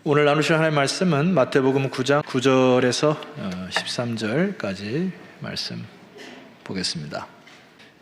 오늘 나누실 하나님의 말씀은 마태복음 9장 9절에서 13절까지 말씀 보겠습니다.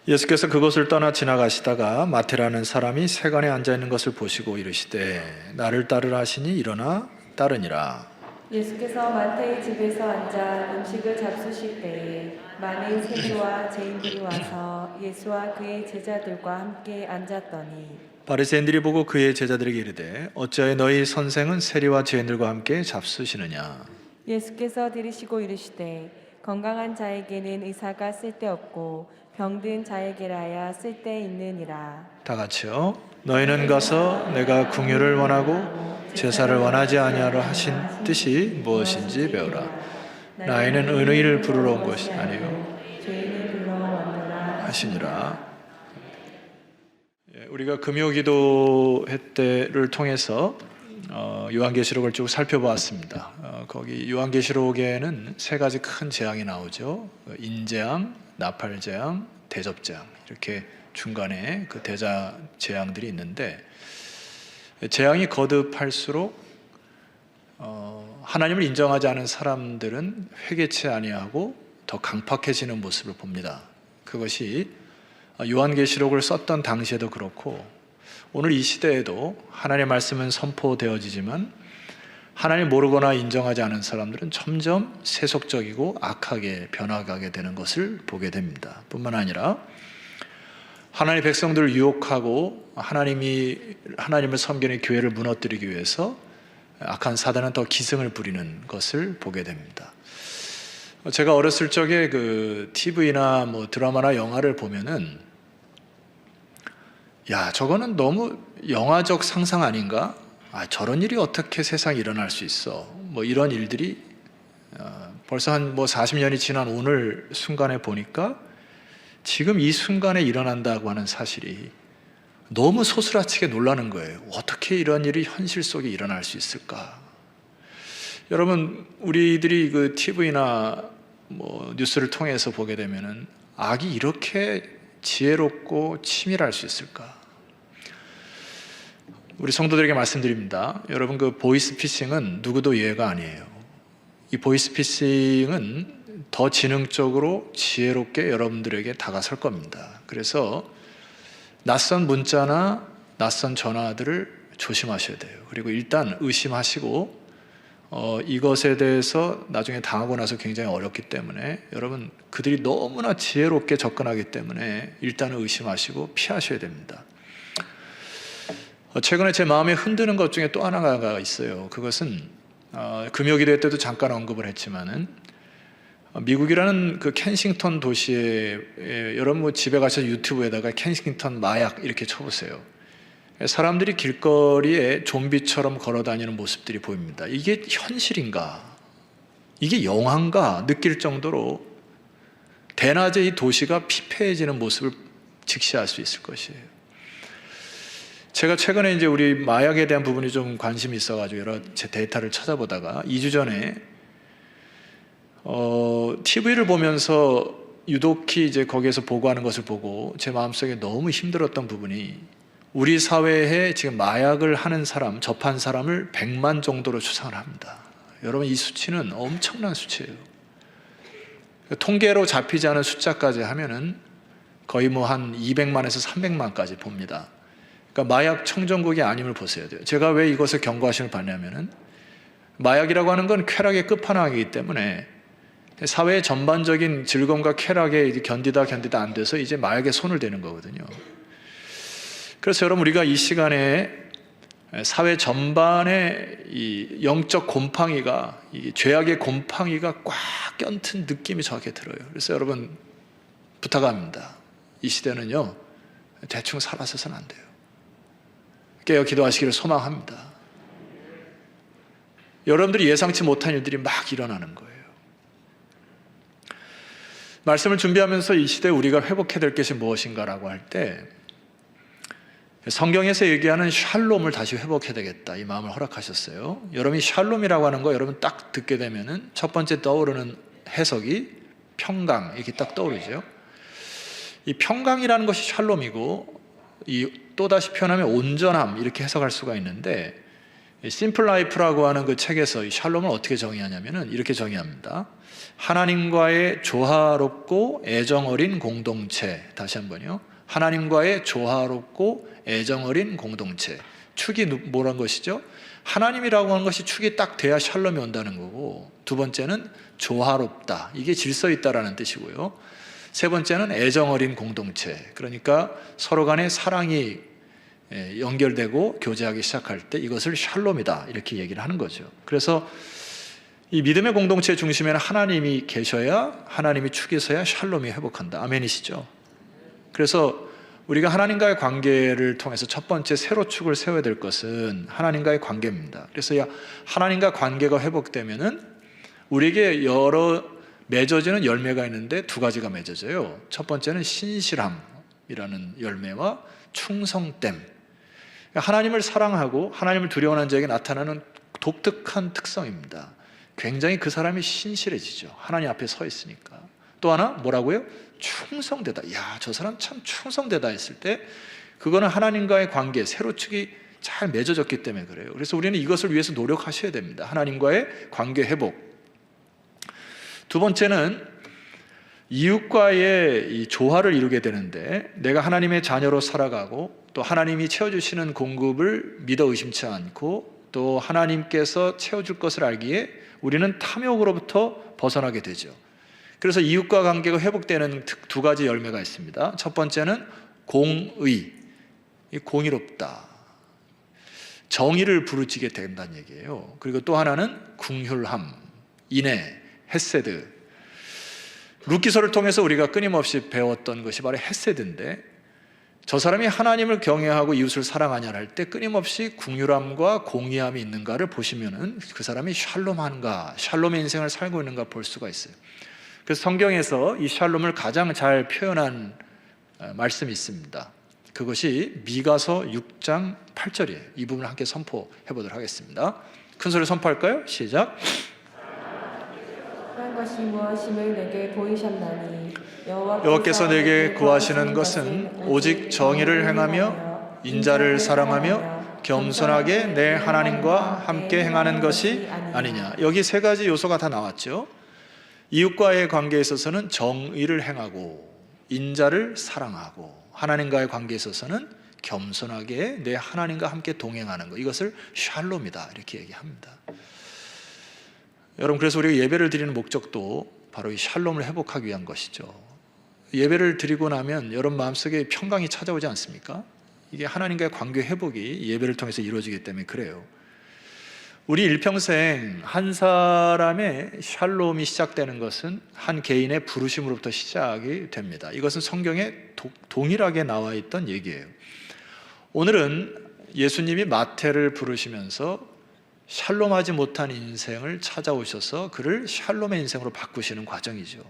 예수께서 그곳을 떠나 지나가시다가 마태라는 사람이 세간에 앉아있는 것을 보시고 이르시되 나를 따르라 하시니 일어나 따르니라. 예수께서 마태의 집에서 앉아 음식을 잡수실 때에 많은 세리와 죄인들이 와서 예수와 그의 제자들과 함께 앉았더니 바리새인들이 보고 그의 제자들에게 이르되 어찌하여 너희 선생은 세리와 죄인들과 함께 잡수시느냐. 예수께서 들으시고 이르시되 건강한 자에게는 의사가 쓸데없고 병든 자에게라야 쓸데있느니라. 다 같이요. 너희는 가서 내가 긍휼을 원하고 제사를 원하지 아니하라 하신 뜻이 무엇인지 배우라. 나이는 의인을 부르러 온 것이 아니요 죄인을 불러 왔노라 하시니라. 우리가 금요기도 때를 통해서 요한계시록을 쭉 살펴보았습니다. 거기 요한계시록에는 세 가지 큰 재앙이 나오죠. 인재앙, 나팔재앙, 대접재앙, 이렇게 중간에 그 대자 재앙들이 있는데, 재앙이 거듭할수록 하나님을 인정하지 않은 사람들은 회개치 아니하고 더 강팍해지는 모습을 봅니다. 그것이 요한계시록을 썼던 당시에도 그렇고 오늘 이 시대에도 하나님의 말씀은 선포되어지지만 하나님 모르거나 인정하지 않은 사람들은 점점 세속적이고 악하게 변화가게 되는 것을 보게 됩니다. 뿐만 아니라 하나님의 백성들을 유혹하고 하나님을 섬기는 교회를 무너뜨리기 위해서 악한 사단은 더 기승을 부리는 것을 보게 됩니다. 제가 어렸을 적에 그 TV나 드라마나 영화를 보면은 야, 저거는 너무 영화적 상상 아닌가? 저런 일이 어떻게 세상에 일어날 수 있어? 이런 일들이 벌써 한 40년이 지난 오늘 순간에 보니까 지금 이 순간에 일어난다고 하는 사실이 너무 소스라치게 놀라는 거예요. 어떻게 이런 일이 현실 속에 일어날 수 있을까? 여러분, 우리들이 그 TV나 뉴스를 통해서 보게 되면은 악이 이렇게 지혜롭고 치밀할 수 있을까? 우리 성도들에게 말씀드립니다. 여러분, 그 보이스피싱은 누구도 예외가 아니에요. 이 보이스피싱은 더 지능적으로 지혜롭게 여러분들에게 다가설 겁니다. 그래서 낯선 문자나 낯선 전화들을 조심하셔야 돼요. 그리고 일단 의심하시고 이것에 대해서 나중에 당하고 나서 굉장히 어렵기 때문에 여러분, 그들이 너무나 지혜롭게 접근하기 때문에 일단은 의심하시고 피하셔야 됩니다. 최근에 제 마음에 흔드는 것 중에 또 하나가 있어요. 그것은 금요기도 때도 잠깐 언급을 했지만은 미국이라는 그 켄싱턴 도시에 여러분 집에 가셔서 유튜브에다가 켄싱턴 마약 이렇게 쳐보세요. 사람들이 길거리에 좀비처럼 걸어다니는 모습들이 보입니다. 이게 현실인가? 이게 영화인가? 느낄 정도로 대낮에 이 도시가 피폐해지는 모습을 직시할 수 있을 것이에요. 제가 최근에 이제 우리 마약에 대한 부분이 좀 관심이 있어가지고 여러 제 데이터를 찾아보다가 2주 전에 TV를 보면서 유독히 이제 거기에서 보고하는 것을 보고 제 마음속에 너무 힘들었던 부분이 우리 사회에 지금 마약을 하는 사람, 접한 사람을 100만 정도로 추산을 합니다. 여러분, 이 수치는 엄청난 수치예요. 통계로 잡히지 않은 숫자까지 하면은 거의 한 200만에서 300만까지 봅니다. 그러니까 마약 청정국이 아님을 보셔야 돼요. 제가 왜 이것을 경고하시는 바냐면은 마약이라고 하는 건 쾌락의 끝판왕이기 때문에 사회의 전반적인 즐거움과 쾌락에 견디다 안 돼서 이제 마약에 손을 대는 거거든요. 그래서 여러분, 우리가 이 시간에 사회 전반에 이 영적 곰팡이가, 이 죄악의 곰팡이가 꽉 껴튼 느낌이 저렇게 들어요. 그래서 여러분, 부탁합니다. 이 시대는요, 대충 살아서는 안 돼요. 깨어 기도하시기를 소망합니다. 여러분들이 예상치 못한 일들이 막 일어나는 거예요. 말씀을 준비하면서 이 시대에 우리가 회복해야 될 것이 무엇인가라고 할 때 성경에서 얘기하는 샬롬을 다시 회복해야 되겠다, 이 마음을 허락하셨어요. 여러분이 샬롬이라고 하는 거 여러분 딱 듣게 되면은 첫 번째 떠오르는 해석이 평강, 이렇게 딱 떠오르죠. 이 평강이라는 것이 샬롬이고, 이 또다시 표현하면 온전함, 이렇게 해석할 수가 있는데, 심플 라이프라고 하는 그 책에서 이 샬롬을 어떻게 정의하냐면은 이렇게 정의합니다. 하나님과의 조화롭고 애정어린 공동체. 다시 한번요. 하나님과의 조화롭고 애정어린 공동체. 축이 뭐란 것이죠? 하나님이라고 하는 것이 축이 딱 돼야 샬롬이 온다는 거고, 두 번째는 조화롭다. 이게 질서 있다라는 뜻이고요. 세 번째는 애정어린 공동체. 그러니까 서로 간에 사랑이 연결되고 교제하기 시작할 때 이것을 샬롬이다. 이렇게 얘기를 하는 거죠. 그래서 이 믿음의 공동체 중심에는 하나님이 계셔야, 하나님이 축에서야 샬롬이 회복한다. 아멘이시죠? 그래서 우리가 하나님과의 관계를 통해서 첫 번째 세로 축을 세워야 될 것은 하나님과의 관계입니다. 그래서 하나님과 관계가 회복되면은 우리에게 여러 맺어지는 열매가 있는데 두 가지가 맺어져요. 첫 번째는 신실함이라는 열매와 충성됨. 하나님을 사랑하고 하나님을 두려워하는 자에게 나타나는 독특한 특성입니다. 굉장히 그 사람이 신실해지죠. 하나님 앞에 서 있으니까. 또 하나 뭐라고요? 충성되다. 야, 저 사람 참 충성되다 했을 때 그거는 하나님과의 관계, 세로축이 잘 맺어졌기 때문에 그래요. 그래서 우리는 이것을 위해서 노력하셔야 됩니다. 하나님과의 관계 회복. 두 번째는 이웃과의 이 조화를 이루게 되는데, 내가 하나님의 자녀로 살아가고 또 하나님이 채워주시는 공급을 믿어 의심치 않고 또 하나님께서 채워줄 것을 알기에 우리는 탐욕으로부터 벗어나게 되죠. 그래서 이웃과 관계가 회복되는 두 가지 열매가 있습니다. 첫 번째는 공의, 공의롭다, 정의를 부르짖게 된다는 얘기예요. 그리고 또 하나는 긍휼함, 인애, 헤세드. 룻기서를 통해서 우리가 끊임없이 배웠던 것이 바로 헤세드인데, 저 사람이 하나님을 경외하고 이웃을 사랑하냐 할 때 끊임없이 긍휼함과 공의함이 있는가를 보시면은 그 사람이 샬롬한가, 샬롬의 인생을 살고 있는가 볼 수가 있어요. 그래서 성경에서 이 샬롬을 가장 잘 표현한 말씀이 있습니다. 그것이 미가서 6장 8절이에요. 이 부분을 함께 선포해 보도록 하겠습니다. 큰 소리로 선포할까요? 시작. 한 것이 무엇임을 내게 보이셨나니 여호와께서 내게 구하시는 것은 오직 정의를 행하며 인자를 사랑하며 겸손하게 내 하나님과 함께 행하는 것이 아니냐. 여기 세 가지 요소가 다 나왔죠. 이웃과의 관계에 있어서는 정의를 행하고 인자를 사랑하고, 하나님과의 관계에 있어서는 겸손하게 내 하나님과 함께 동행하는 것, 이것을 샬롬이다 이렇게 얘기합니다. 여러분, 그래서 우리가 예배를 드리는 목적도 바로 이 샬롬을 회복하기 위한 것이죠. 예배를 드리고 나면 여러분 마음속에 평강이 찾아오지 않습니까? 이게 하나님과의 관계 회복이 예배를 통해서 이루어지기 때문에 그래요. 우리 일평생 한 사람의 샬롬이 시작되는 것은 한 개인의 부르심으로부터 시작이 됩니다. 이것은 성경에 동일하게 나와 있던 얘기예요. 오늘은 예수님이 마태를 부르시면서 샬롬하지 못한 인생을 찾아오셔서 그를 샬롬의 인생으로 바꾸시는 과정이죠.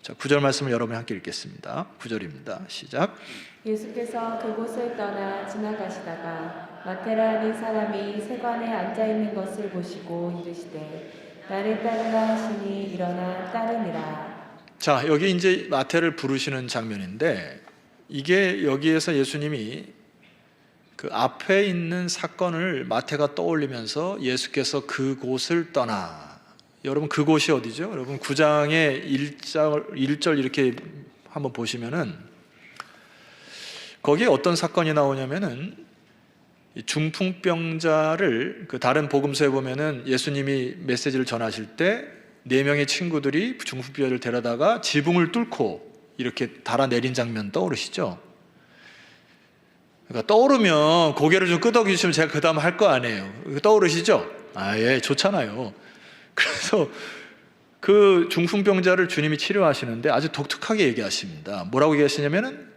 자, 9절 말씀을 여러분이 함께 읽겠습니다. 9절입니다. 시작. 예수께서 그곳을 떠나 지나가시다가 마테라는 사람이 세관에 앉아 있는 것을 보시고 이르시되 나를 따르라 하시니 일어나 따르니라. 자, 여기 이제 마태를 부르시는 장면인데, 이게 여기에서 예수님이 그 앞에 있는 사건을 마태가 떠올리면서 예수께서 그곳을 떠나, 여러분 그곳이 어디죠? 여러분 9장의 1절 이렇게 한번 보시면은 거기에 어떤 사건이 나오냐면은 중풍병자를, 그 다른 복음서에 보면은 예수님이 메시지를 전하실 때 4명의 친구들이 중풍병자를 데려다가 지붕을 뚫고 이렇게 달아내린 장면 떠오르시죠? 그러니까 떠오르면 고개를 좀 끄덕이시면 제가 그 다음 할 거 아니에요. 떠오르시죠? 아, 예, 좋잖아요. 그래서 그 중풍병자를 주님이 치료하시는데 아주 독특하게 얘기하십니다. 뭐라고 얘기하시냐면은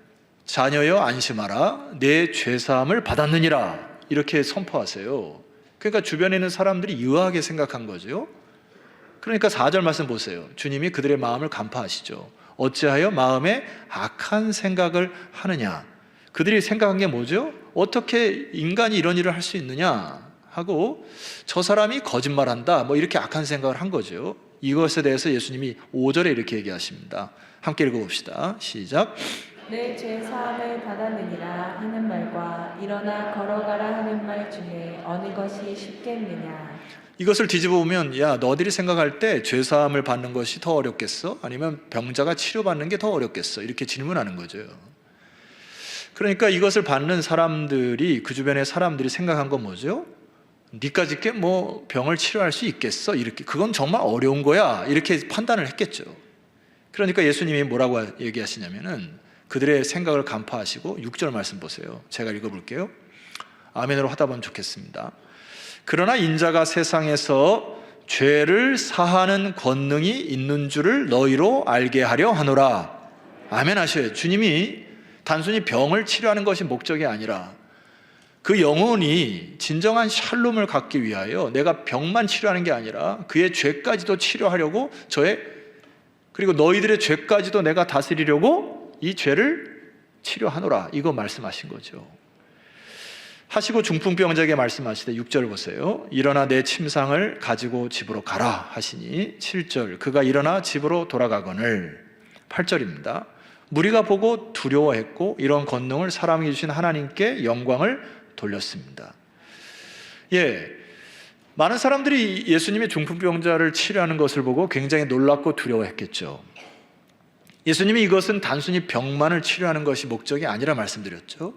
자녀여 안심하라, 내 죄사함을 받았느니라, 이렇게 선포하세요. 그러니까 주변에 있는 사람들이 유하게 생각한 거죠. 그러니까 4절 말씀 보세요. 주님이 그들의 마음을 간파하시죠. 어찌하여 마음에 악한 생각을 하느냐. 그들이 생각한 게 뭐죠? 어떻게 인간이 이런 일을 할 수 있느냐 하고, 저 사람이 거짓말한다, 뭐 이렇게 악한 생각을 한 거죠. 이것에 대해서 예수님이 5절에 이렇게 얘기하십니다. 함께 읽어봅시다. 시작. 내 죄 사함을 받았느니라 하는 말과 일어나 걸어가라 하는 말 중에 어느 것이 쉽겠느냐. 이것을 뒤집어 보면 야 너희들이 생각할 때 죄사함을 받는 것이 더 어렵겠어? 아니면 병자가 치료받는 게 더 어렵겠어? 이렇게 질문하는 거죠. 그러니까 이것을 받는 사람들이, 그 주변의 사람들이 생각한 건 뭐죠? 니까짓게 뭐 병을 치료할 수 있겠어? 이렇게, 그건 정말 어려운 거야, 이렇게 판단을 했겠죠. 그러니까 예수님이 뭐라고 얘기하시냐면은 그들의 생각을 간파하시고 6절 말씀 보세요. 제가 읽어볼게요. 아멘으로 하다 보면 좋겠습니다. 그러나 인자가 세상에서 죄를 사하는 권능이 있는 줄을 너희로 알게 하려 하노라. 아멘 하셔요. 주님이 단순히 병을 치료하는 것이 목적이 아니라 그 영혼이 진정한 샬롬을 갖기 위하여 내가 병만 치료하는 게 아니라 그의 죄까지도 치료하려고 그리고 너희들의 죄까지도 내가 다스리려고 이 죄를 치료하노라, 이거 말씀하신 거죠. 하시고 중풍병자에게 말씀하시되 6절 보세요. 일어나 내 침상을 가지고 집으로 가라 하시니 7절 그가 일어나 집으로 돌아가거늘. 8절입니다. 무리가 보고 두려워했고 이런 권능을 사람이 주신 하나님께 영광을 돌렸습니다. 많은 사람들이 예수님이 중풍병자를 치료하는 것을 보고 굉장히 놀랍고 두려워했겠죠. 예수님이 이것은 단순히 병만을 치료하는 것이 목적이 아니라 말씀드렸죠.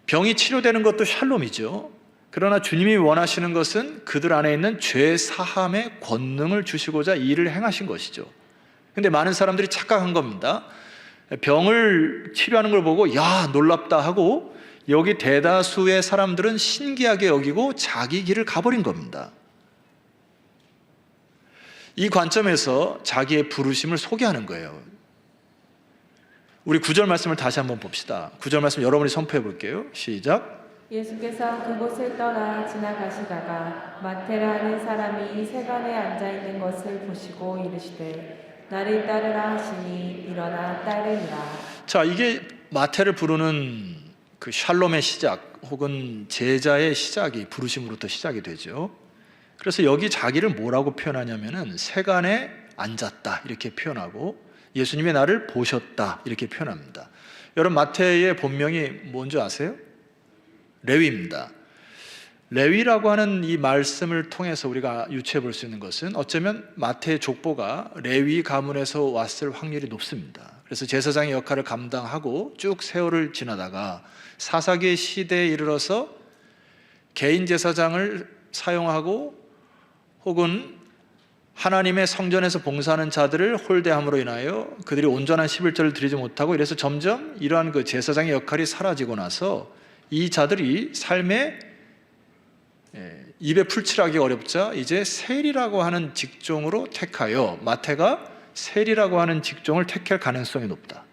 병이 치료되는 것도 샬롬이죠. 그러나 주님이 원하시는 것은 그들 안에 있는 죄 사함의 권능을 주시고자 이 일을 행하신 것이죠. 근데 많은 사람들이 착각한 겁니다. 병을 치료하는 걸 보고 야 놀랍다 하고 여기 대다수의 사람들은 신기하게 여기고 자기 길을 가버린 겁니다. 이 관점에서 자기의 부르심을 소개하는 거예요. 우리 9절 말씀을 다시 한번 봅시다. 9절 말씀 여러분이 선포해 볼게요. 시작. 예수께서 그곳을 떠나 지나가시다가 마테라 하는 사람이 세간에 앉아있는 것을 보시고 이르시되 나를 따르라 하시니 일어나 따르니라. 자, 이게 마태를 부르는 그 샬롬의 시작 혹은 제자의 시작이 부르심으로부터 시작이 되죠. 그래서 여기 자기를 뭐라고 표현하냐면은 세간에 앉았다 이렇게 표현하고 예수님이 나를 보셨다 이렇게 표현합니다. 여러분 마태의 본명이 뭔지 아세요? 레위입니다. 레위라고 하는 이 말씀을 통해서 우리가 유추해 볼 수 있는 것은 어쩌면 마태의 족보가 레위 가문에서 왔을 확률이 높습니다. 그래서 제사장의 역할을 감당하고 쭉 세월을 지나다가 사사기 시대에 이르러서 개인 제사장을 사용하고 혹은 하나님의 성전에서 봉사하는 자들을 홀대함으로 인하여 그들이 온전한 11절을 드리지 못하고 이래서 점점 이러한 그 제사장의 역할이 사라지고 나서 이 자들이 삶에 입에 풀칠하기 어렵자 이제 세리라고 하는 직종으로 택하여 마태가 세리라고 하는 직종을 택할 가능성이 높다.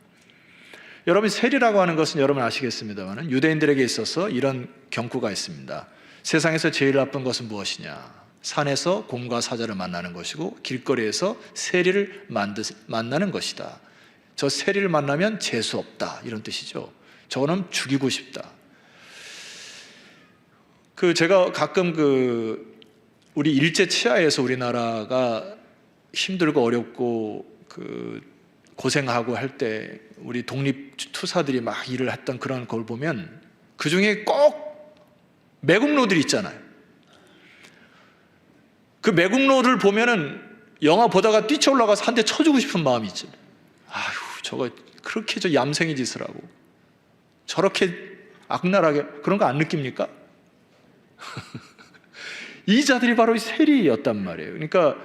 여러분 세리라고 하는 것은 여러분 아시겠습니다만 유대인들에게 있어서 이런 경구가 있습니다. 세상에서 제일 나쁜 것은 무엇이냐? 산에서 곰과 사자를 만나는 것이고 길거리에서 세리를 만나는 것이다. 저 세리를 만나면 재수 없다 이런 뜻이죠. 저거는 죽이고 싶다. 제가 가끔 우리 일제 치하에서 우리나라가 힘들고 어렵고 고생하고 할 때 우리 독립투사들이 막 일을 했던 그런 걸 보면 그 중에 꼭 매국노들이 있잖아요. 그 매국노를 보면은 영화 보다가 뛰쳐올라가서 한 대 쳐주고 싶은 마음이 있죠. 아휴, 저거 그렇게 저 얌생이 짓을 하고 저렇게 악랄하게 그런 거 안 느낍니까? 이 자들이 바로 세리였단 말이에요. 그러니까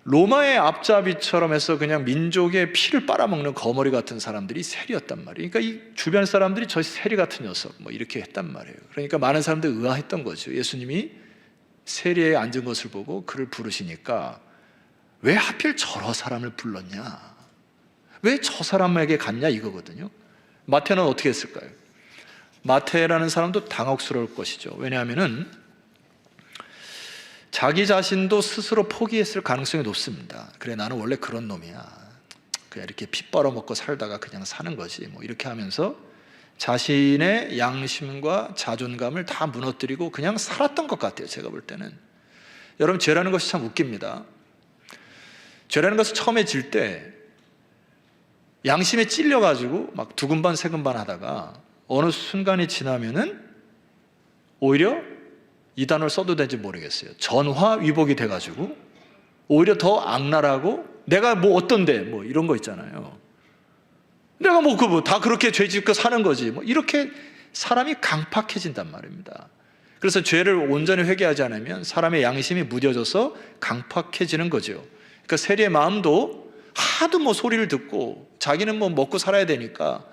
로마의 앞잡이처럼 해서 그냥 민족의 피를 빨아먹는 거머리 같은 사람들이 세리였단 말이에요. 그러니까 이 주변 사람들이 저 세리 같은 녀석 뭐 이렇게 했단 말이에요. 그러니까 많은 사람들이 의아했던 거죠. 예수님이 세리에 앉은 것을 보고 그를 부르시니까 왜 하필 저런 사람을 불렀냐? 왜 저 사람에게 갔냐 이거거든요. 마태는 어떻게 했을까요? 마태라는 사람도 당혹스러울 것이죠. 왜냐하면은 자기 자신도 스스로 포기했을 가능성이 높습니다. 그래 나는 원래 그런 놈이야. 그냥 이렇게 피 빨아먹고 살다가 그냥 사는 거지. 뭐 이렇게 하면서 자신의 양심과 자존감을 다 무너뜨리고 그냥 살았던 것 같아요. 제가 볼 때는. 여러분 죄라는 것이 참 웃깁니다. 죄라는 것을 처음에 질 때 양심에 찔려가지고 막 두근반 세근반 하다가 어느 순간이 지나면은 오히려 이 단어를 써도 되는지 모르겠어요. 전화위복이 돼가지고 오히려 더 악랄하고 내가 뭐 어떤데 뭐 이런 거 있잖아요. 내가 뭐 다 그렇게 죄 짓고 사는 거지 뭐 이렇게 사람이 강팍해진단 말입니다. 그래서 죄를 온전히 회개하지 않으면 사람의 양심이 무뎌져서 강팍해지는 거죠. 그러니까 세리의 마음도 하도 뭐 소리를 듣고 자기는 뭐 먹고 살아야 되니까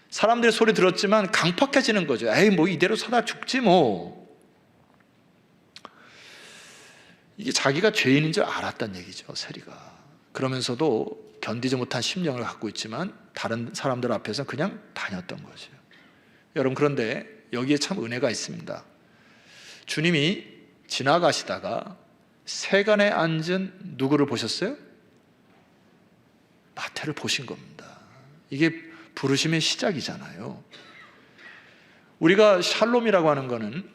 사람들의 소리 들었지만 강팍해지는 거죠. 에이 뭐 이대로 사다 죽지 뭐. 이게 자기가 죄인인 줄 알았단 얘기죠, 세리가. 그러면서도 견디지 못한 심령을 갖고 있지만 다른 사람들 앞에서 그냥 다녔던 거죠. 여러분, 그런데 여기에 참 은혜가 있습니다. 주님이 지나가시다가 세간에 앉은 누구를 보셨어요? 마태를 보신 겁니다. 이게 부르심의 시작이잖아요. 우리가 샬롬이라고 하는 거는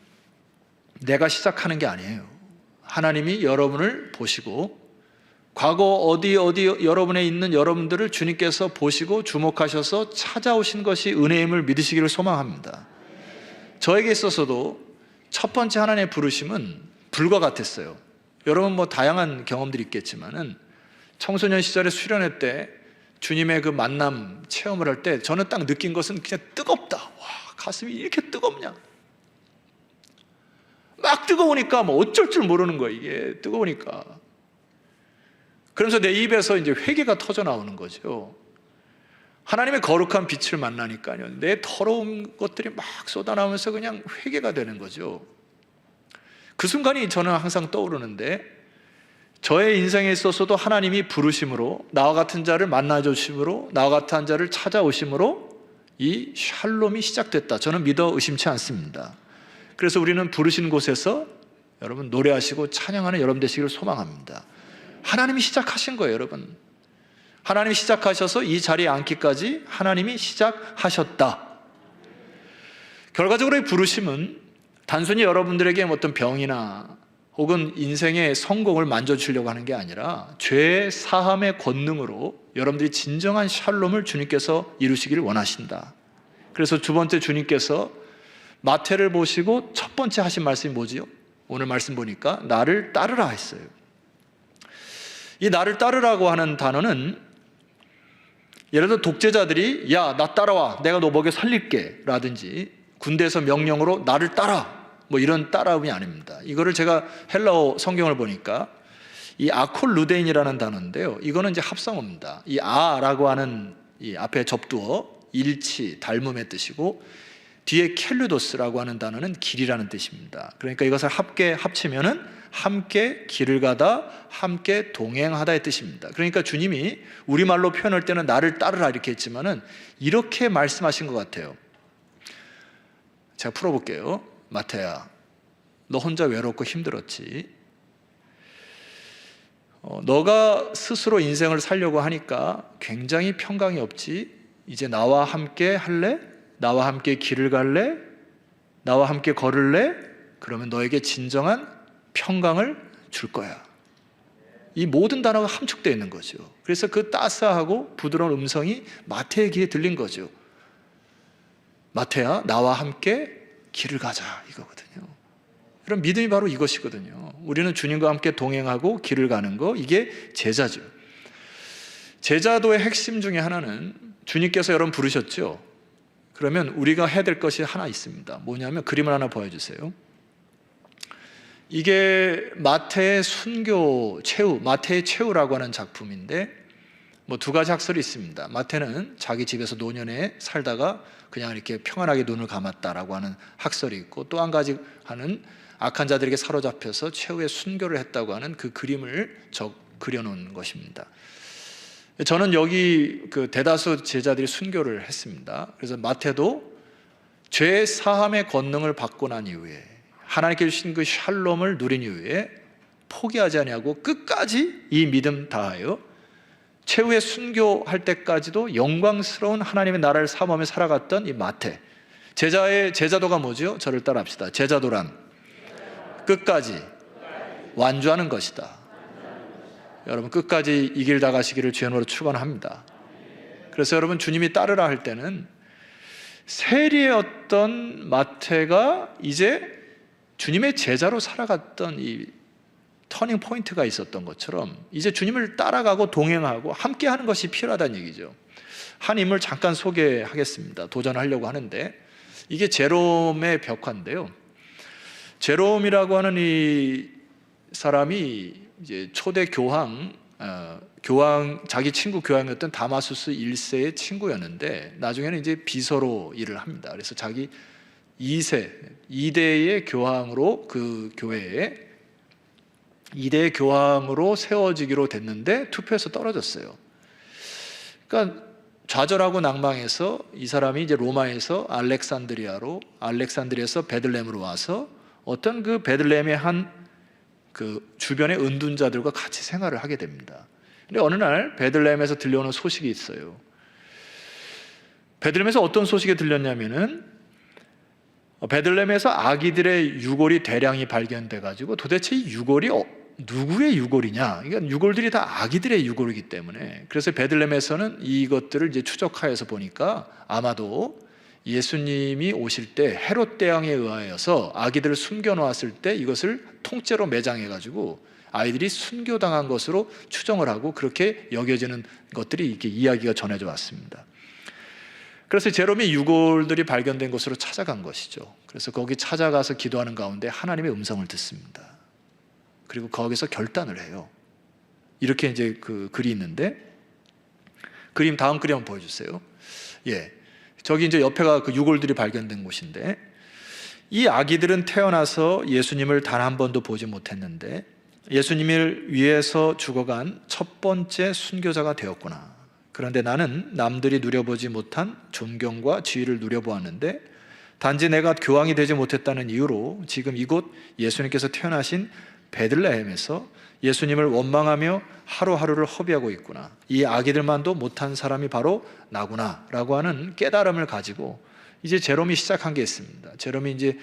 내가 시작하는 게 아니에요. 하나님이 여러분을 보시고 과거 어디 여러분에 있는 여러분들을 주님께서 보시고 주목하셔서 찾아오신 것이 은혜임을 믿으시기를 소망합니다. 저에게 있어서도 첫 번째 하나님의 부르심은 불과 같았어요. 여러분 뭐 다양한 경험들이 있겠지만은 청소년 시절에 수련회 때 주님의 그 만남 체험을 할 때 저는 딱 느낀 것은 그냥 뜨겁다. 와, 가슴이 이렇게 뜨겁냐. 막 뜨거우니까 뭐 어쩔 줄 모르는 거예요. 이게 뜨거우니까. 그러면서 내 입에서 이제 회개가 터져 나오는 거죠. 하나님의 거룩한 빛을 만나니까요, 내 더러운 것들이 막 쏟아나오면서 그냥 회개가 되는 거죠. 그 순간이 저는 항상 떠오르는데, 저의 인생에 있어서도 하나님이 부르심으로 나와 같은 자를 만나주심으로 나와 같은 자를 찾아오심으로 이 샬롬이 시작됐다. 저는 믿어 의심치 않습니다. 그래서 우리는 부르신 곳에서 여러분 노래하시고 찬양하는 여러분 되시기를 소망합니다. 하나님이 시작하신 거예요, 여러분. 하나님이 시작하셔서 이 자리에 앉기까지 하나님이 시작하셨다. 결과적으로 이 부르심은 단순히 여러분들에게 어떤 병이나 혹은 인생의 성공을 만져주려고 하는 게 아니라 죄 사함의 권능으로 여러분들이 진정한 샬롬을 주님께서 이루시기를 원하신다. 그래서 두 번째, 주님께서 마태를 보시고 첫 번째 하신 말씀이 뭐지요? 오늘 말씀 보니까 나를 따르라 했어요. 이 나를 따르라고 하는 단어는 예를 들어 독재자들이 야, 나 따라와, 내가 너 먹여 살릴게 라든지 군대에서 명령으로 나를 따라, 뭐 이런 따라움이 아닙니다. 이거를 제가 헬라어 성경을 보니까 이 아콜루데인이라는 단어인데요, 이거는 이제 합성어입니다. 이 아라고 하는 이 앞에 접두어 일치, 닮음의 뜻이고 뒤에 켈루도스라고 하는 단어는 길이라는 뜻입니다. 그러니까 이것을 함께 합치면은 함께 길을 가다, 함께 동행하다의 뜻입니다. 그러니까 주님이 우리말로 표현할 때는 나를 따르라 이렇게 했지만은 이렇게 말씀하신 것 같아요. 제가 풀어볼게요. 마태야, 너 혼자 외롭고 힘들었지. 너가 스스로 인생을 살려고 하니까 굉장히 평강이 없지. 이제 나와 함께 할래? 나와 함께 길을 갈래? 나와 함께 걸을래? 그러면 너에게 진정한 평강을 줄 거야. 이 모든 단어가 함축되어 있는 거죠. 그래서 그 따스하고 부드러운 음성이 마태의 귀에 들린 거죠. 마태야, 나와 함께 길을 가자, 이거거든요. 그럼 믿음이 바로 이것이거든요. 우리는 주님과 함께 동행하고 길을 가는 거, 이게 제자죠. 제자도의 핵심 중에 하나는 주님께서 여러분 부르셨죠. 그러면 우리가 해야 될 것이 하나 있습니다. 뭐냐면 그림을 하나 보여주세요. 이게 마태의 순교 최후, 마태의 최후라고 하는 작품인데 뭐 두 가지 학설이 있습니다. 마태는 자기 집에서 노년에 살다가 그냥 이렇게 평안하게 눈을 감았다라고 하는 학설이 있고, 또 한 가지 하는 악한 자들에게 사로잡혀서 최후의 순교를 했다고 하는 그 그림을 그려놓은 것입니다. 저는 여기 그 대다수 제자들이 순교를 했습니다. 그래서 마태도 죄 사함의 권능을 받고 난 이후에 하나님께 주신 그 샬롬을 누린 이후에 포기하지 아니하고 끝까지 이 믿음 다하여 최후의 순교할 때까지도 영광스러운 하나님의 나라를 사모하며 살아갔던 이 마태. 제자의 제자도가 뭐죠? 저를 따라합시다. 제자도란 끝까지 완주하는 것이다. 여러분 끝까지 이 길 다 가시기를 주의 이름으로 축원합니다. 그래서 여러분, 주님이 따르라 할 때는 세리였던 마태가 이제 주님의 제자로 살아갔던 이 터닝 포인트가 있었던 것처럼 이제 주님을 따라가고 동행하고 함께하는 것이 필요하다는 얘기죠. 한 인물 잠깐 소개하겠습니다. 도전하려고 하는데, 이게 제롬의 벽화인데요. 제롬이라고 하는 이 사람이 이제 초대 교황, 자기 친구 교황이었던 다마수스 1세의 친구였는데, 나중에는 이제 비서로 일을 합니다. 그래서 자기 2대의 교황으로, 그 교회에 2대의 교황으로 세워지기로 됐는데 투표에서 떨어졌어요. 그러니까 좌절하고 낭망해서 이 사람이 이제 로마에서 알렉산드리아에서 베들레헴으로 와서 어떤 그 베들레헴의 한 그 주변의 은둔자들과 같이 생활을 하게 됩니다. 근데 어느 날 베들레헴에서 들려오는 소식이 있어요. 베들레헴에서 어떤 소식이 들렸냐면은, 베들레헴에서 아기들의 유골이 대량이 발견돼 가지고 도대체 이 유골이 누구의 유골이냐? 그러니까 유골들이 다 아기들의 유골이기 때문에, 그래서 베들레헴에서는 이것들을 이제 추적하여서 보니까 아마도 예수님이 오실 때 헤롯 대왕에 의하여서 아기들을 숨겨 놓았을 때 이것을 통째로 매장해 가지고 아이들이 순교당한 것으로 추정을 하고, 그렇게 여겨지는 것들이 이렇게 이야기가 전해져 왔습니다. 그래서 제롬이 유골들이 발견된 곳으로 찾아간 것이죠. 그래서 거기 찾아가서 기도하는 가운데 하나님의 음성을 듣습니다. 그리고 거기서 결단을 해요. 이렇게 이제 그 글이 있는데, 다음 그림 한번 보여주세요. 예, 저기 이제 옆에가 그 유골들이 발견된 곳인데, 이 아기들은 태어나서 예수님을 단 한 번도 보지 못했는데 예수님을 위해서 죽어간 첫 번째 순교자가 되었구나. 그런데 나는 남들이 누려보지 못한 존경과 지위를 누려보았는데, 단지 내가 교황이 되지 못했다는 이유로 지금 이곳 예수님께서 태어나신 베들레헴에서 예수님을 원망하며 하루하루를 허비하고 있구나. 이 아기들만도 못한 사람이 바로 나구나 라고 하는 깨달음을 가지고 이제 제롬이 시작한 게 있습니다. 제롬이 이제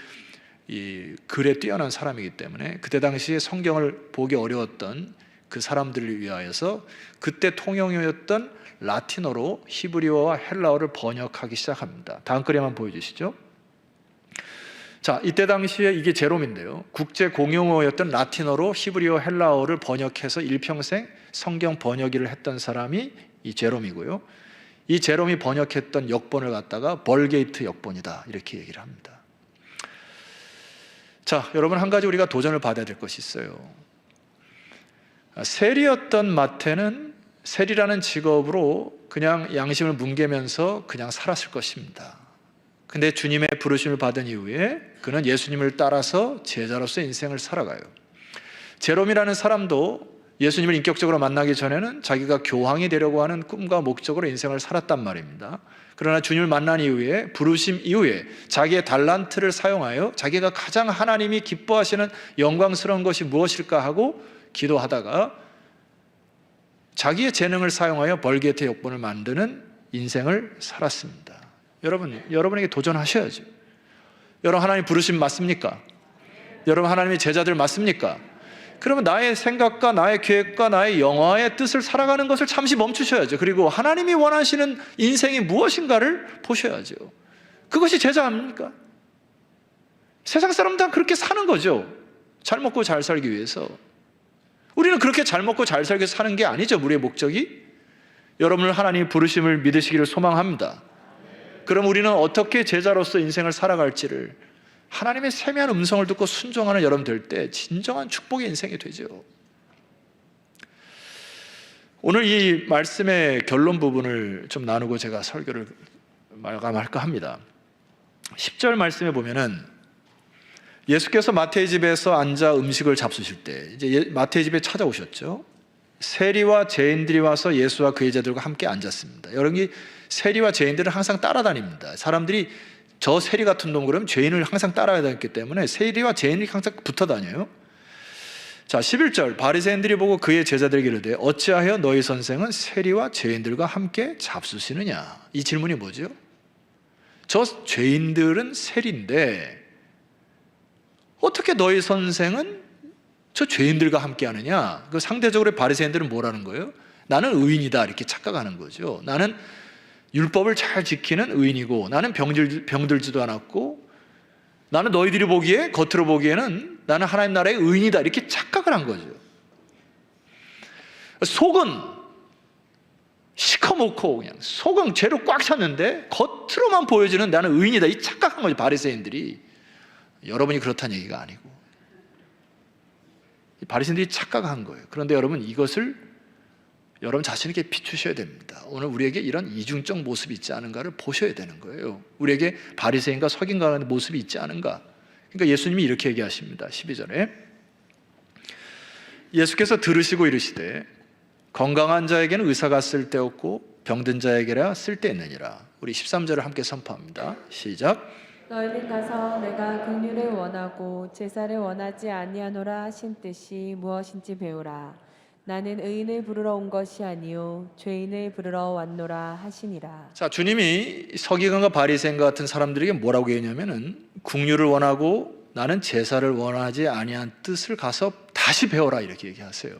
이 글에 뛰어난 사람이기 때문에 그때 당시에 성경을 보기 어려웠던 그 사람들을 위하여서 그때 통용이었던 라틴어로 히브리어와 헬라어를 번역하기 시작합니다. 다음 그림 한번 보여주시죠. 자, 이때 당시에 이게 제롬인데요, 국제 공용어였던 라틴어로 히브리어, 헬라어를 번역해서 일평생 성경 번역일을 했던 사람이 이 제롬이고요. 이 제롬이 번역했던 역본을 갖다가 벌게이트 역본이다, 이렇게 얘기를 합니다. 자, 여러분, 한 가지 우리가 도전을 받아야 될 것이 있어요. 세리였던 마태는 세리라는 직업으로 그냥 양심을 뭉개면서 그냥 살았을 것입니다. 근데 주님의 부르심을 받은 이후에 그는 예수님을 따라서 제자로서 인생을 살아가요. 제롬이라는 사람도 예수님을 인격적으로 만나기 전에는 자기가 교황이 되려고 하는 꿈과 목적으로 인생을 살았단 말입니다. 그러나 주님을 만난 이후에, 부르심 이후에 자기의 달란트를 사용하여 자기가 가장 하나님이 기뻐하시는 영광스러운 것이 무엇일까 하고 기도하다가 자기의 재능을 사용하여 벌게이트 역본을 만드는 인생을 살았습니다. 여러분에게 도전하셔야죠. 여러분, 하나님 부르심 맞습니까? 여러분, 하나님의 제자들 맞습니까? 그러면 나의 생각과 나의 계획과 나의 영화의 뜻을 살아가는 것을 잠시 멈추셔야죠. 그리고 하나님이 원하시는 인생이 무엇인가를 보셔야죠. 그것이 제자 아닙니까? 세상 사람들은 그렇게 사는 거죠. 잘 먹고 잘 살기 위해서. 우리는 그렇게 잘 먹고 잘 살기 위해서 사는 게 아니죠. 우리의 목적이. 여러분을 하나님의 부르심을 믿으시기를 소망합니다. 그럼 우리는 어떻게 제자로서 인생을 살아갈지를 하나님의 세미한 음성을 듣고 순종하는 여러분 될 때 진정한 축복의 인생이 되죠. 오늘 이 말씀의 결론 부분을 좀 나누고 제가 설교를 마감할까 합니다. 10절 말씀에 보면은 예수께서 마태의 집에서 앉아 음식을 잡수실 때 이제 마태의 집에 찾아오셨죠. 세리와 죄인들이 와서 예수와 그의 제자들과 함께 앉았습니다. 여러분, 세리와 죄인들은 항상 따라다닙니다. 사람들이 저 세리 같은 놈 그러면 죄인을 항상 따라야 되기 때문에 세리와 죄인이 항상 붙어 다녀요. 자, 11절, 바리새인들이 보고 그의 제자들에게 이르되 어찌하여 너희 선생은 세리와 죄인들과 함께 잡수시느냐? 이 질문이 뭐죠? 저 죄인들은 세리인데 어떻게 너희 선생은 저 죄인들과 함께 하느냐? 그 상대적으로 바리새인들은 뭐라는 거예요? 나는 의인이다, 이렇게 착각하는 거죠. 나는 율법을 잘 지키는 의인이고 나는 병들지도 않았고 나는 너희들이 보기에 겉으로 보기에는 나는 하나님 나라의 의인이다 이렇게 착각을 한 거죠. 속은 시커멓고 그냥 속은 죄로 꽉 찼는데 겉으로만 보여지는 나는 의인이다 이 착각한 거죠. 바리새인들이. 여러분이 그렇다는 얘기가 아니고 바리새인들이 착각한 거예요. 그런데 여러분 이것을 여러분 자신에게 비추셔야 됩니다. 오늘 우리에게 이런 이중적 모습이 있지 않은가를 보셔야 되는 거예요. 우리에게 바리새인과 서긴가라는 모습이 있지 않은가. 그러니까 예수님이 이렇게 얘기하십니다. 12절에 예수께서 들으시고 이르시되 건강한 자에게는 의사가 쓸데없고 병든 자에게라 쓸데있느니라. 우리 13절을 함께 선포합니다. 시작. 너희는 가서 내가 긍휼을 원하고 제사를 원하지 아니하노라 하신 뜻이 무엇인지 배우라. 나는 의인을 부르러 온 것이 아니요 죄인을 부르러 왔노라 하시니라. 자, 주님이 서기관과 바리새인과 같은 사람들에게 뭐라고 했냐면은 긍휼을 원하고 나는 제사를 원하지 아니한 뜻을 가서 다시 배워라 이렇게 얘기하세요.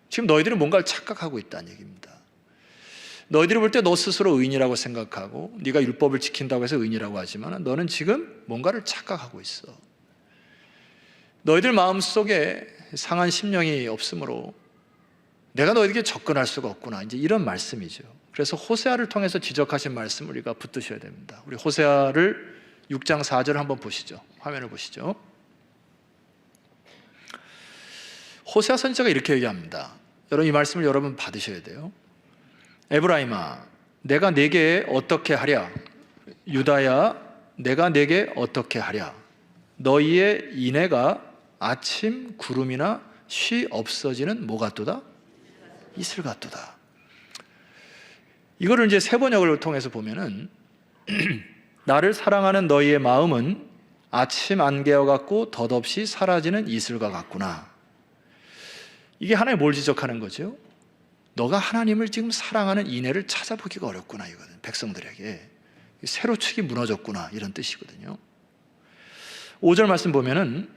지금 너희들은 뭔가를 착각하고 있다는 얘기입니다. 너희들이 볼 때 너 스스로 의인이라고 생각하고 네가 율법을 지킨다고 해서 의인이라고 하지만 너는 지금 뭔가를 착각하고 있어. 너희들 마음속에 상한 심령이 없으므로 내가 너희에게 접근할 수가 없구나. 이제 이런 말씀이죠. 그래서 호세아를 통해서 지적하신 말씀을 우리가 붙드셔야 됩니다. 우리 호세아를 6장 4절 한번 보시죠. 화면을 보시죠. 호세아 선지자가 이렇게 얘기합니다. 여러분 이 말씀을 여러분 받으셔야 돼요. 에브라임아 내가 네게 어떻게 하랴. 유다야 내가 네게 어떻게 하랴. 너희의 인애가 아침 구름이나 쉬 없어지는 뭐 같도다? 이슬 같도다. 이거를 이제 세번역을 통해서 보면은 나를 사랑하는 너희의 마음은 아침 안개와 같고 덧없이 사라지는 이슬과 같구나. 이게 하나님 뭘 지적하는 거죠? 너가 하나님을 지금 사랑하는 인애를 찾아보기가 어렵구나 이거는 백성들에게 세로축이 무너졌구나 이런 뜻이거든요. 5절 말씀 보면은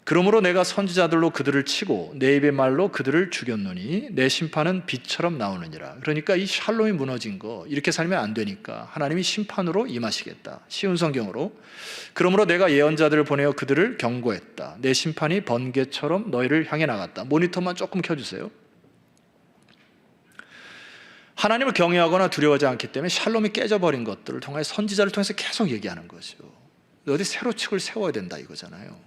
그러므로 내가 선지자들로 그들을 치고 내 입의 말로 그들을 죽였노니 내 심판은 빛처럼 나오느니라. 그러니까 이 샬롬이 무너진 거 이렇게 살면 안 되니까 하나님이 심판으로 임하시겠다. 쉬운 성경으로 그러므로 내가 예언자들을 보내어 그들을 경고했다. 내 심판이 번개처럼 너희를 향해 나갔다. 모니터만 조금 켜주세요. 하나님을 경외하거나 두려워하지 않기 때문에 샬롬이 깨져버린 것들을 통해 선지자를 통해서 계속 얘기하는 거죠. 어디 세로축을 세워야 된다 이거잖아요.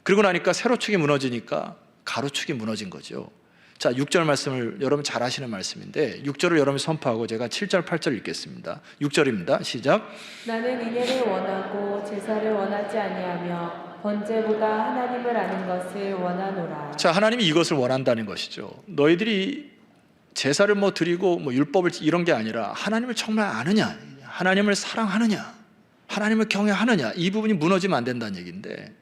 그리고 나니까 세로축이 무너지니까 가로축이 무너진 거죠. 자, 6절 말씀을 여러분 잘 아시는 말씀인데 6절을 여러분이 선포하고 제가 7절 8절 읽겠습니다. 6절입니다. 시작. 나는 인애를 원하고 제사를 원하지 아니하며 번제보다 하나님을 아는 것을 원하노라. 자, 하나님이 이것을 원한다는 것이죠. 너희들이 제사를 뭐 드리고 뭐 율법을 이런 게 아니라 하나님을 정말 아느냐, 하나님을 사랑하느냐, 하나님을 경외하느냐 이 부분이 무너지면 안 된다는 얘기인데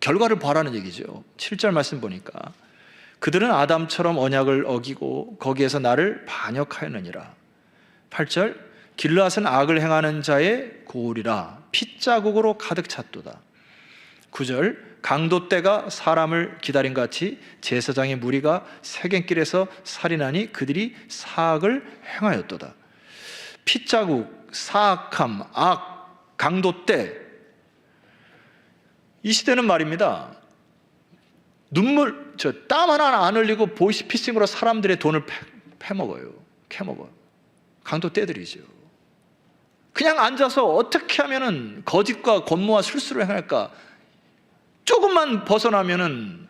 결과를 보라는 얘기죠. 7절 말씀 보니까 그들은 아담처럼 언약을 어기고 거기에서 나를 반역하였느니라. 8절 길르앗은 악을 행하는 자의 고울이라 핏자국으로 가득 찼도다. 9절 강도떼가 사람을 기다린 같이 제사장의 무리가 세겜길에서 살인하니 그들이 사악을 행하였도다. 핏자국, 사악함, 악, 강도떼 이 시대는 말입니다. 땀 하나 안 흘리고 보이스피싱으로 사람들의 돈을 패먹어요. 캐먹어요. 강도 떼들이죠. 그냥 앉아서 어떻게 하면은 거짓과 권모와 술수를 행할까? 조금만 벗어나면은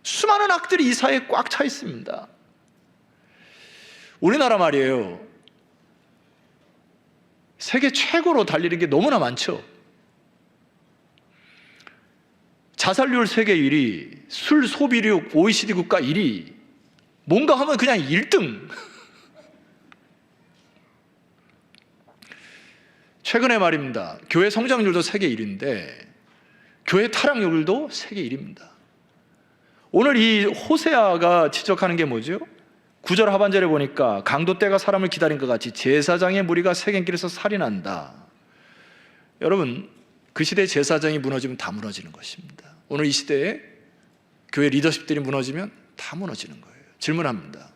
수많은 악들이 이 사회에 꽉 차 있습니다. 우리나라 말이에요. 세계 최고로 달리는 게 너무나 많죠. 자살률 세계 1위, 술 소비율 OECD 국가 1위, 뭔가 하면 그냥 1등. 최근에 말입니다. 교회 성장률도 세계 1위인데 교회 타락률도 세계 1위입니다. 오늘 이 호세아가 지적하는 게 뭐죠? 9절 하반절에 보니까 강도떼가 사람을 기다린 것 같이 제사장의 무리가 세겜길에서 살인한다. 여러분 그 시대의 제사장이 무너지면 다 무너지는 것입니다. 오늘 이 시대에 교회 리더십들이 무너지면 다 무너지는 거예요. 질문합니다.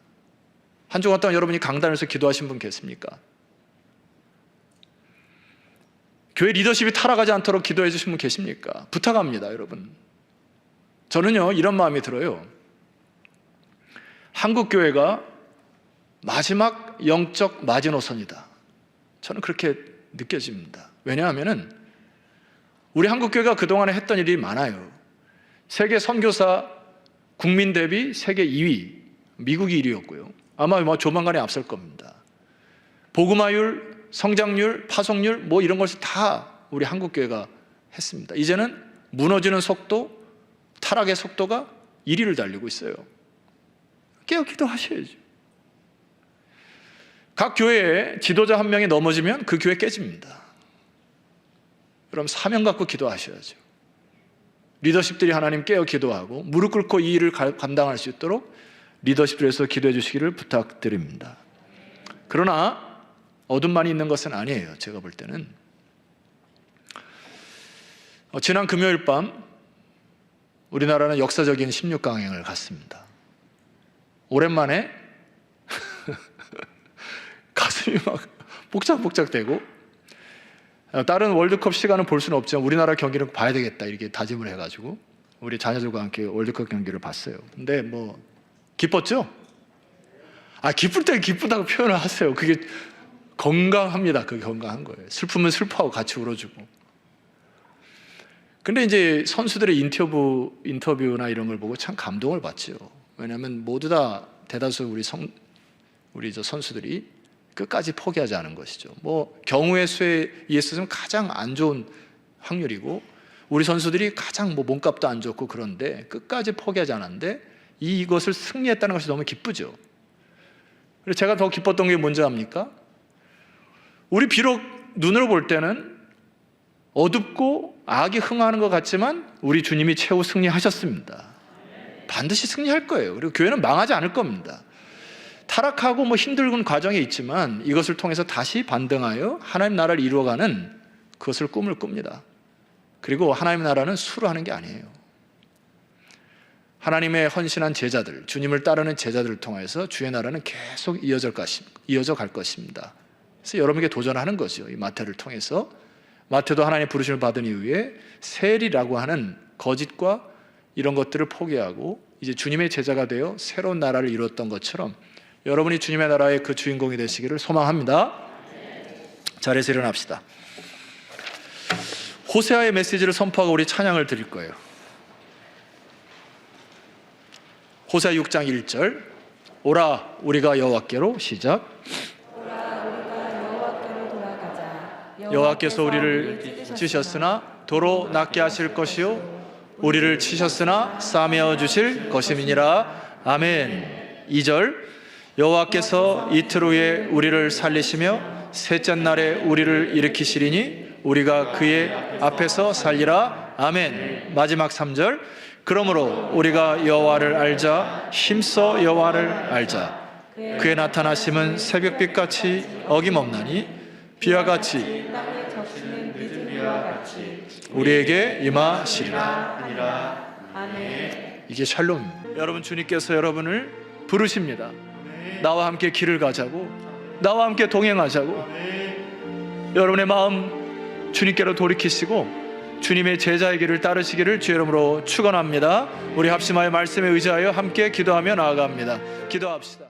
한 주간 동안 여러분이 강단에서 기도하신 분 계십니까? 교회 리더십이 타락하지 않도록 기도해 주신 분 계십니까? 부탁합니다, 여러분. 저는요, 이런 마음이 들어요. 한국 교회가 마지막 영적 마지노선이다. 저는 그렇게 느껴집니다. 왜냐하면 우리 한국 교회가 그동안에 했던 일이 많아요. 세계 선교사 국민 대비 세계 2위, 미국이 1위였고요. 아마 조만간에 앞설 겁니다. 복음화율, 성장률, 파송률 이런 것을 다 우리 한국 교회가 했습니다. 이제는 무너지는 속도, 타락의 속도가 1위를 달리고 있어요. 깨어 기도하셔야죠. 각 교회에 지도자 한 명이 넘어지면 그 교회 깨집니다. 그럼 사명 갖고 기도하셔야죠. 리더십들이 하나님 깨어 기도하고 무릎 꿇고 이 일을 감당할 수 있도록 리더십들에서 기도해 주시기를 부탁드립니다. 그러나 어둠만이 있는 것은 아니에요. 제가 볼 때는 지난 금요일 밤 우리나라는 역사적인 16강행을 갔습니다. 오랜만에 가슴이 막 복작복작되고, 다른 월드컵 시간은 볼 수는 없지만 우리나라 경기는 봐야 되겠다 이렇게 다짐을 해가지고 우리 자녀들과 함께 월드컵 경기를 봤어요. 근데 기뻤죠? 기쁠 때 기쁘다고 표현을 하세요. 그게 건강합니다. 그게 건강한 거예요. 슬프면 슬퍼하고 같이 울어주고. 근데 이제 선수들의 인터뷰나 이런 걸 보고 참 감동을 받죠. 왜냐하면 모두 다 대다수 우리 선수들이 끝까지 포기하지 않은 것이죠. 경우의 수에 있어서는 가장 안 좋은 확률이고, 우리 선수들이 가장 몸값도 안 좋고, 그런데 끝까지 포기하지 않았는데 이것을 승리했다는 것이 너무 기쁘죠. 그래서 제가 더 기뻤던 게 뭔지 압니까? 우리 비록 눈으로 볼 때는 어둡고 악이 흥하는 것 같지만 우리 주님이 최후 승리하셨습니다. 반드시 승리할 거예요. 그리고 교회는 망하지 않을 겁니다. 타락하고 힘들은 과정이 있지만 이것을 통해서 다시 반등하여 하나님 나라를 이루어가는 그것을 꿈을 꿉니다. 그리고 하나님 나라는 수로 하는 게 아니에요. 하나님의 헌신한 제자들, 주님을 따르는 제자들을 통해서 주의 나라는 계속 이어져 갈 것입니다. 그래서 여러분에게 도전하는 거죠. 이 마태를 통해서. 마태도 하나님의 부르심을 받은 이후에 세리라고 하는 거짓과 이런 것들을 포기하고 이제 주님의 제자가 되어 새로운 나라를 이루었던 것처럼 여러분이 주님의 나라의 그 주인공이 되시기를 소망합니다. 자리에서 일어납시다. 호세아의 메시지를 선포하고 우리 찬양을 드릴 거예요. 호세아 6장 1절, 오라 우리가 여호와께로, 시작. 오라 우리가 여호와께로 돌아가자. 여호와께서 우리를 찢으셨으나 도로 낫게 하실 것이요 우리를 치셨으나 싸매어 주실 것임이니라. 아멘. 2절, 여호와께서 이틀 후에 우리를 살리시며 셋째 날에 우리를 일으키시리니 우리가 그의 앞에서 살리라. 아멘. 마지막 3절, 그러므로 우리가 여호와를 알자. 힘써 여호와를 알자. 그의 나타나심은 새벽빛같이 어김없나니 비와 같이 땅에 적시는 늦은 비와 같이 우리에게 임하시리라. 아멘. 이게 샬롬입니다. 여러분, 주님께서 여러분을 부르십니다. 나와 함께 길을 가자고, 나와 함께 동행하자고. 여러분의 마음 주님께로 돌이키시고 주님의 제자의 길을 따르시기를 주의 이름으로 축원합니다. 우리 합심하여 말씀에 의지하여 함께 기도하며 나아갑니다. 기도합시다.